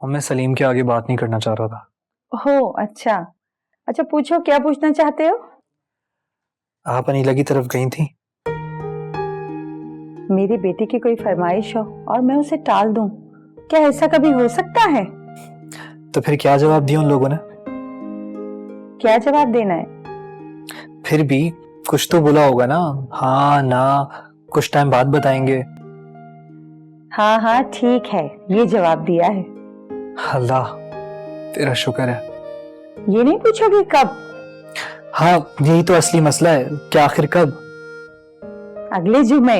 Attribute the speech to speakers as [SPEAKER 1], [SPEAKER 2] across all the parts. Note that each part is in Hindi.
[SPEAKER 1] और मैं सलीम के आगे बात नहीं करना चाह रहा था।
[SPEAKER 2] हो अच्छा। अच्छा पूछो, क्या पूछना चाहते हो?
[SPEAKER 1] आप अनीला की तरफ गई थी?
[SPEAKER 2] मेरी बेटी की कोई फरमाइश हो और मैं उसे टाल दूं, क्या ऐसा कभी हो सकता है?
[SPEAKER 1] तो फिर क्या जवाब दिया उन लोगों ने?
[SPEAKER 2] क्या जवाब देना है?
[SPEAKER 1] फिर भी कुछ तो बोला होगा ना, हाँ ना, कुछ टाइम बाद बताएंगे।
[SPEAKER 2] हाँ हाँ ठीक है, ये जवाब दिया है।
[SPEAKER 1] अल्लाह तेरा शुक्र है।
[SPEAKER 2] ये नहीं पूछोगे कब?
[SPEAKER 1] हाँ यही तो असली मसला है, क्या आखिर कब?
[SPEAKER 2] अगले जुमे।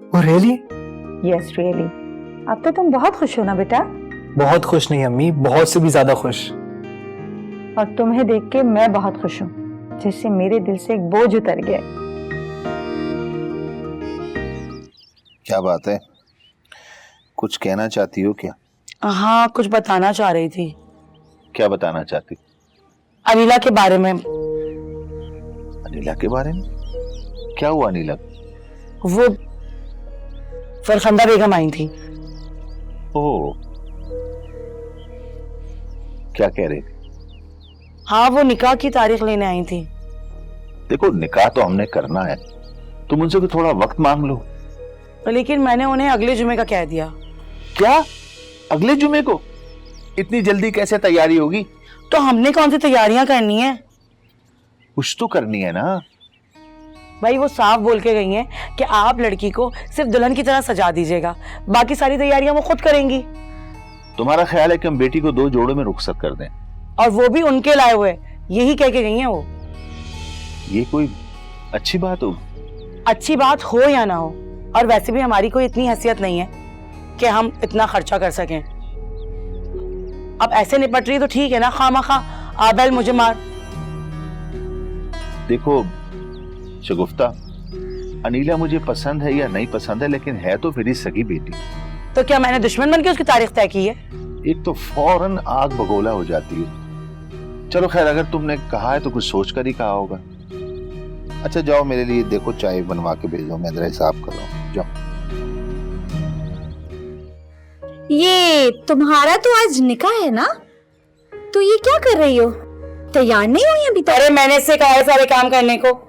[SPEAKER 1] Oh really?
[SPEAKER 2] Yes really. अब तो तुम बहुत खुश हो ना बेटा?
[SPEAKER 1] बहुत खुश नहीं अम्मी, बहुत से भी ज्यादा खुश।
[SPEAKER 2] और तुम्हें देख के मैं बहुत खुश हूँ, जिससे मेरे दिल से एक बोझ उतर गया।
[SPEAKER 3] क्या बात है, कुछ कहना चाहती हो क्या?
[SPEAKER 4] हाँ कुछ बताना चाह रही थी।
[SPEAKER 3] क्या बताना चाहती?
[SPEAKER 4] अनीला के बारे में।
[SPEAKER 3] अनीला के बारे में? क्या हुआ अनीला?
[SPEAKER 4] वो फरखंदा बेगम आई थी।
[SPEAKER 3] ओ, क्या कह रही थी?
[SPEAKER 4] हाँ वो निकाह की तारीख लेने आई थी।
[SPEAKER 3] देखो निकाह तो हमने करना है, तुम उनसे भी थोड़ा वक्त मांग लो।
[SPEAKER 4] लेकिन मैंने उन्हें अगले जुमे का कह दिया।
[SPEAKER 3] क्या अगले जुमे को? इतनी जल्दी कैसे तैयारी होगी?
[SPEAKER 4] तो हमने कौन सी तैयारियां करनी है?
[SPEAKER 3] कुछ तो करनी है ना।
[SPEAKER 4] भाई वो साफ बोल के गई हैं कि आप लड़की को सिर्फ दुल्हन की तरह सजा दीजिएगा, बाकी सारी तैयारियां वो खुद करेंगी।
[SPEAKER 3] तुम्हारा ख्याल है कि हम बेटी को 2 जोड़ों में रुखसत कर दें?
[SPEAKER 4] और वो भी उनके लाए हुए, यही कह के गई हैं वो।
[SPEAKER 3] ये कोई अच्छी बात हो?
[SPEAKER 4] अच्छी बात हो या ना हो, और वैसे भी हमारी कोई इतनी हैसियत नहीं है कि हम इतना खर्चा कर सकें। अब ऐसे निपट रही तो ठीक है ना, खामखा आबैल मुझे मार।
[SPEAKER 3] देखो शगुफ्ता, अनीला मुझे पसंद है या नहीं पसंद है, लेकिन है तो मेरी सगी बेटी।
[SPEAKER 4] तो क्या मैंने दुश्मन बन के उसकी तारीख तय की है?
[SPEAKER 3] एक तो फौरन आग बगोला हो जाती है। चलो खैर, अगर तुमने कहा है तो कुछ सोच कर ही कहा होगा। अच्छा जाओ, मेरे लिए देखो चाय बनवा के भेजो, मैं जरा हिसाब कर रहा हूँ। जाओ।
[SPEAKER 5] ये तुम्हारा तो आज निकाह है ना, तो ये क्या कर रही हो? तैयार नहीं हुई अभी तक?
[SPEAKER 4] अरे मैंने इससे कहा है सारे काम करने को।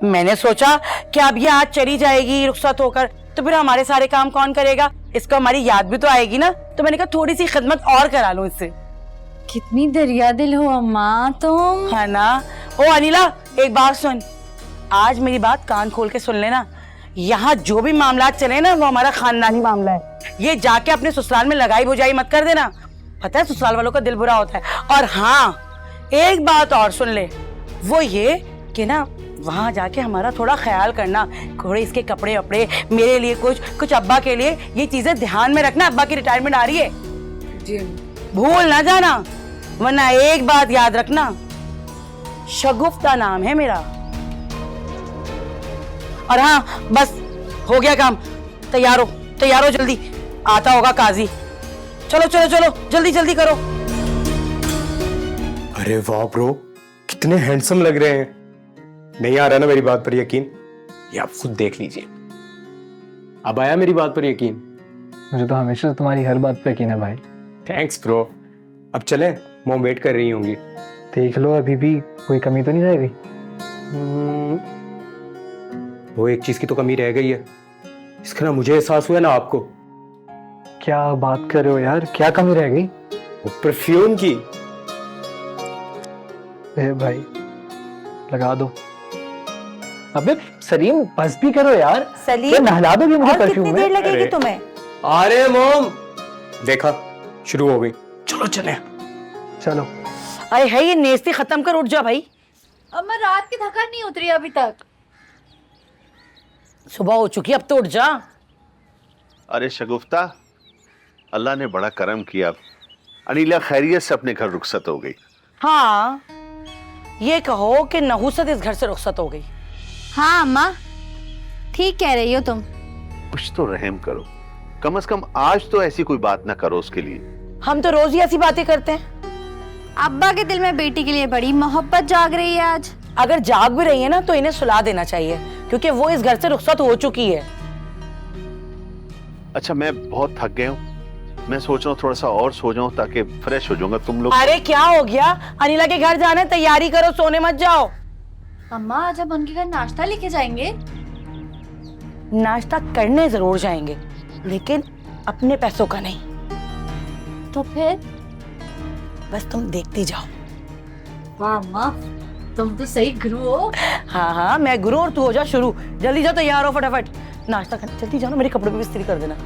[SPEAKER 4] मैंने सोचा कि अब ये आज चली जाएगी रुखसत होकर, तो फिर हमारे सारे काम कौन करेगा, इसको हमारी याद भी तो आएगी ना। तो मैंने कहा थोड़ी सी खिदमत और करा लूं इससे।
[SPEAKER 5] कितनी दरिया दिल हो अम्मा तुम।
[SPEAKER 4] है ना। ओ अनीला एक बात सुन, आज मेरी बात कान खोल के सुन लेना। यहाँ जो भी मामला चले ना, वो हमारा खानदानी मामला है। ये जाके अपने ससुराल में लगाई बुझाई मत कर देना, पता है ससुराल वालों का दिल बुरा होता है। और हाँ एक बात और सुन ले, वो ये कि ना वहां जाके हमारा थोड़ा ख्याल करना, थोड़े इसके कपड़े वपड़े, मेरे लिए कुछ अब्बा के लिए, ये चीजें ध्यान में रखना। अब्बा की रिटायरमेंट आ रही है जी, भूल ना जाना। वरना एक बात याद रखना, शगुफ्ता नाम है मेरा। और हाँ बस हो गया काम, तैयार हो जल्दी, आता होगा काजी। चलो चलो चलो जल्दी जल्दी करो।
[SPEAKER 6] अरे वाह ब्रो, कितने हैंडसम लग रहे हैं। नहीं आ रहा ना मेरी बात पर यकीन? ये आप खुद देख लीजिए। अब आया मेरी बात पर यकीन?
[SPEAKER 1] मुझे तो हमेशा से तुम्हारी हर बात पे यकीन है भाई।
[SPEAKER 6] Thanks bro. अब चले, मोम वेट कर रही होंगी।
[SPEAKER 1] देख लो अभी भी कोई कमी तो नहीं रह गई?
[SPEAKER 6] वो एक चीज की तो कमी रह गई है, इसका ना मुझे एहसास हुआ ना आपको।
[SPEAKER 1] क्या बात कर रहे हो यार, क्या कमी रह गई?
[SPEAKER 6] वो परफ्यूम की।
[SPEAKER 1] भाई लगा दो। अबे सलीम बस भी करो यार,
[SPEAKER 2] सलीम
[SPEAKER 1] नहला दोगे मुझे
[SPEAKER 2] और
[SPEAKER 1] परफ्यूम
[SPEAKER 2] कितनी
[SPEAKER 1] में?
[SPEAKER 2] देर लगेगी तुम्हें?
[SPEAKER 6] अरे मोम, देखा शुरू हो गई। चलो चले।
[SPEAKER 1] चलो।
[SPEAKER 4] अरे है ये नेस्ती खत्म कर, उठ जा भाई।
[SPEAKER 5] अम्मा रात की थकान नहीं उतरी अभी तक?
[SPEAKER 4] सुबह हो चुकी, अब तो उठ जा।
[SPEAKER 3] अरे शगुफ्ता, अल्लाह ने बड़ा करम किया, अनीला खैरियत से अपने घर रुखसत हो गई।
[SPEAKER 4] हाँ ये कहो कि नहुसत इस घर से रुखसत हो गई।
[SPEAKER 5] हाँ अम्मा ठीक कह रही हो तुम।
[SPEAKER 3] कुछ तो रहम करो, कम से कम आज तो ऐसी कोई बात ना करो उसके लिए।
[SPEAKER 4] हम तो रोज ही ऐसी बातें करते हैं।
[SPEAKER 5] अब्बा के दिल में बेटी के लिए बड़ी मोहब्बत जाग रही है आज।
[SPEAKER 4] अगर जाग भी रही है ना तो इन्हें सुला देना चाहिए, क्योंकि वो इस घर से रुखसत हो चुकी है।
[SPEAKER 3] अच्छा मैं बहुत थक गया हूँ, मैं सोच रहा हूँ थोड़ा सा और सो जाऊं ताकि फ्रेश हो जाऊंगा। तुम लोग
[SPEAKER 4] अरे क्या हो गया, अनिला के घर जाना है, तैयारी करो, सोने मत जाओ।
[SPEAKER 5] अम्मा आज हम उनके घर नाश्ता लेके जाएंगे।
[SPEAKER 4] नाश्ता करने जरूर जाएंगे, लेकिन अपने पैसों का नहीं।
[SPEAKER 5] तो फिर?
[SPEAKER 4] बस तुम देखती जाओ।
[SPEAKER 5] वाह अम्मा, तुम तो सही गुरु हो।
[SPEAKER 4] हाँ हाँ, मैं गुरु और तू हो जा शुरू। जल्दी जाओ, तैयार हो फटाफट, नाश्ता करने जल्दी जाओ ना, मेरे कपड़े पे भी इस्त्री कर देना।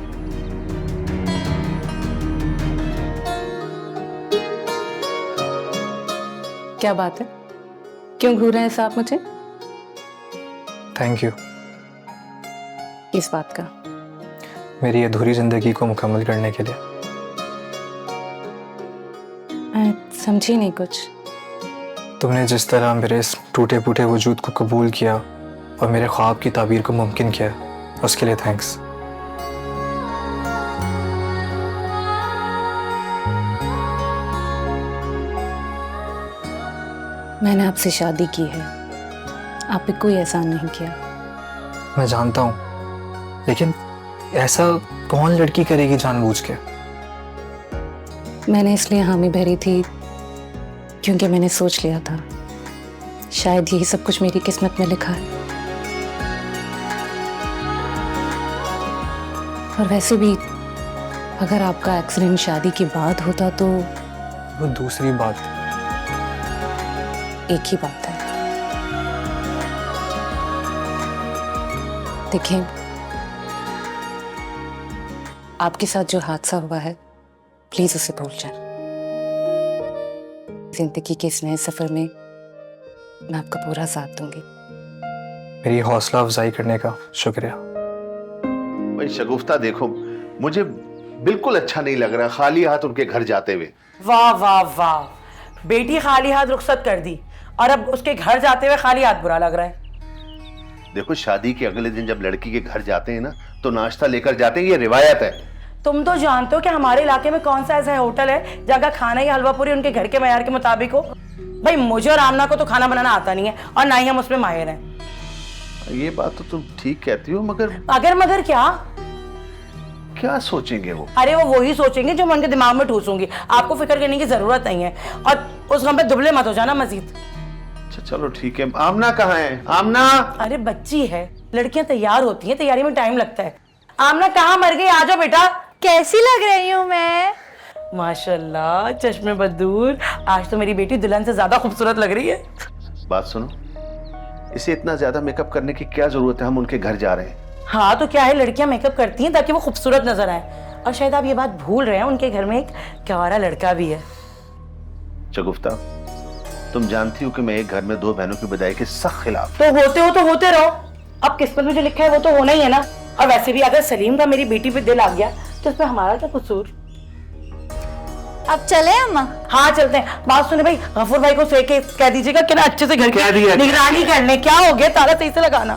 [SPEAKER 7] क्या बात है, क्यों घूर रहे हैं साहब मुझे?
[SPEAKER 1] थैंक यू
[SPEAKER 7] किस बात का?
[SPEAKER 1] मेरी अधूरी जिंदगी को मुकम्मल करने के लिए।
[SPEAKER 7] मैं समझी नहीं कुछ।
[SPEAKER 1] तुमने जिस तरह मेरे इस टूटे फूटे वजूद को कबूल किया और मेरे ख्वाब की ताबीर को मुमकिन किया, उसके लिए थैंक्स।
[SPEAKER 7] मैंने आपसे शादी की है, आप पे कोई एहसान नहीं किया।
[SPEAKER 1] मैं जानता हूँ, लेकिन ऐसा कौन लड़की करेगी जानबूझ के?
[SPEAKER 7] मैंने इसलिए हामी भरी थी क्योंकि मैंने सोच लिया था शायद यही सब कुछ मेरी किस्मत में लिखा है। और वैसे भी अगर आपका एक्सीडेंट शादी के बाद होता तो
[SPEAKER 1] वो दूसरी बात।
[SPEAKER 7] एक ही बात है। देखिए, आपके साथ जो हादसा हुआ है प्लीज उसे भूल जाए। जिंदगी के इस नए सफर में मैं आपका पूरा साथ दूंगी।
[SPEAKER 1] मेरी हौसला अफजाई करने का शुक्रिया।
[SPEAKER 3] भाई शगुफ्ता देखो, मुझे बिल्कुल अच्छा नहीं लग रहा खाली हाथ उनके घर जाते हुए।
[SPEAKER 4] वाह वाह वाह, बेटी खाली हाथ रुखसत कर दी और अब उसके घर जाते हुए खाली हाथ बुरा लग रहा है।
[SPEAKER 3] देखो शादी के अगले दिन जब लड़की के घर जाते हैं ना तो नाश्ता लेकर जाते हैं, ये रिवायत है।
[SPEAKER 4] तुम तो जानते हो कि हमारे इलाके में कौन सा ऐसा होटल है जगह खाना या हलवा पूरी उनके घर के मयार के मुताबिक हो। भाई मुझे और आमना को तो खाना बनाना आता नहीं है और ना ही हम उसमें माहिर हैं।
[SPEAKER 3] ये बात तो तुम ठीक कहती हो,
[SPEAKER 4] मगर मगर
[SPEAKER 3] क्या सोचेंगे वो?
[SPEAKER 4] अरे वो वही सोचेंगे जो मैं उनके दिमाग में ठूसूंगी। आपको फिक्र करने की जरूरत नहीं है और उस गम पे दुबले मत हो जाना मजीद।
[SPEAKER 3] अच्छा चलो ठीक है। आमना कहाँ है? आमना?
[SPEAKER 4] अरे बच्ची है, लड़कियां तैयार होती हैं, तैयारी में टाइम लगता है। आमना कहाँ मर गई, आ जाओ बेटा।
[SPEAKER 5] कैसी लग रही हूँ मैं?
[SPEAKER 4] माशाल्लाह, चश्मे बदूर, आज तो मेरी बेटी दुल्हन से ज्यादा खूबसूरत लग रही है।
[SPEAKER 3] बात सुनो, इसे इतना ज्यादा मेकअप करने की क्या जरूरत है? हम उनके घर जा रहे हैं।
[SPEAKER 4] हाँ तो क्या है, लड़कियां मेकअप करती हैं ताकि वो खूबसूरत नजर आए। और शायद आप ये बात भूल रहे हैं, उनके घर में एक क्यारा लड़का भी है।
[SPEAKER 3] शगुफ्ता, तुम जानती हो कि मैं एक घर में दो बहनों की विदाई के सख्त खिलाफ।
[SPEAKER 4] तो होते हो तो होते रहो, अब किस्मत में जो लिखा है वो तो होना ही है ना। और वैसे भी अगर सलीम का मेरी बेटी पे दिल आ गया तो इसमें हमारा क्या कसूर।
[SPEAKER 5] अब चले अम्मा?
[SPEAKER 4] हाँ चलते हैं। बात सुने भाई, गफूर भाई को कह दीजिएगा कि ना अच्छे से घर की निगरानी कर ले। क्या हो गया, ताला सही से लगाना।